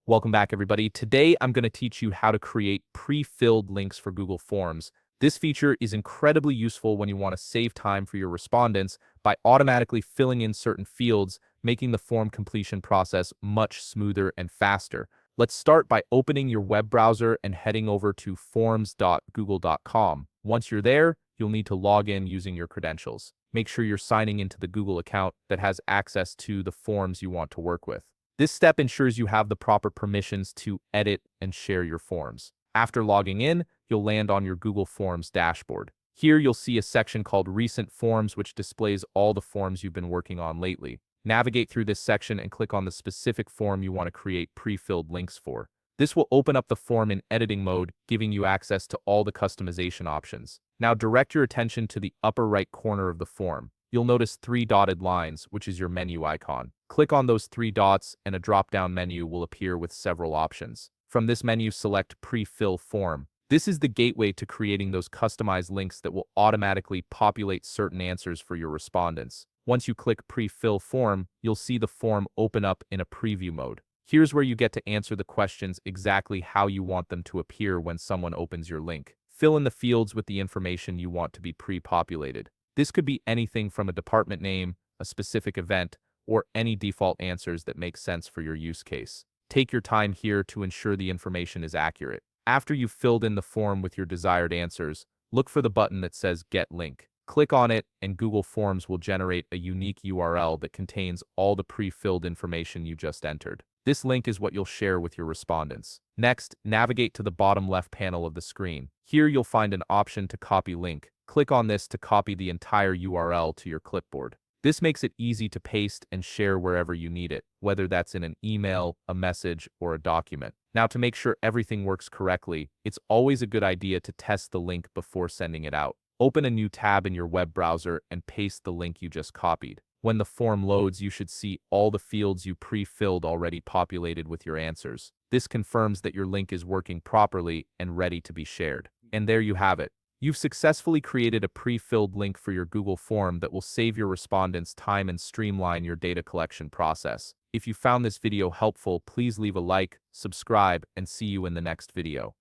Welcome back, everybody. Today, I'm going to teach you how to create pre-filled links for Google Forms. This feature is incredibly useful when you want to save time for your respondents by automatically filling in certain fields, making the form completion process much smoother and faster. Let's start by opening your web browser and heading over to forms.google.com. Once you're there, you'll need to log in using your credentials. Make sure you're signing into the Google account that has access to the forms you want to work with. This step ensures you have the proper permissions to edit and share your forms. After logging in, you'll land on your Google Forms dashboard. Here you'll see a section called Recent Forms, which displays all the forms you've been working on lately. Navigate through this section and click on the specific form you want to create pre-filled links for. This will open up the form in editing mode, giving you access to all the customization options. Now direct your attention to the upper right corner of the form. You'll notice 3 dotted lines, which is your menu icon. Click on those 3 dots and a drop-down menu will appear with several options. From this menu, select Pre-fill Form. This is the gateway to creating those customized links that will automatically populate certain answers for your respondents. Once you click Pre-fill Form, you'll see the form open up in a preview mode. Here's where you get to answer the questions exactly how you want them to appear when someone opens your link. Fill in the fields with the information you want to be pre-populated. This could be anything from a department name, a specific event, or any default answers that make sense for your use case. Take your time here to ensure the information is accurate. After you've filled in the form with your desired answers, look for the button that says Get Link. Click on it, and Google Forms will generate a unique URL that contains all the pre-filled information you just entered. This link is what you'll share with your respondents. Next, navigate to the bottom left panel of the screen. Here you'll find an option to copy link. Click on this to copy the entire URL to your clipboard. This makes it easy to paste and share wherever you need it, whether that's in an email, a message, or a document. Now, to make sure everything works correctly, it's always a good idea to test the link before sending it out. Open a new tab in your web browser and paste the link you just copied. When the form loads, you should see all the fields you pre-filled already populated with your answers. This confirms that your link is working properly and ready to be shared. And there you have it. You've successfully created a pre-filled link for your Google form that will save your respondents time and streamline your data collection process. If you found this video helpful, please leave a like, subscribe, and see you in the next video.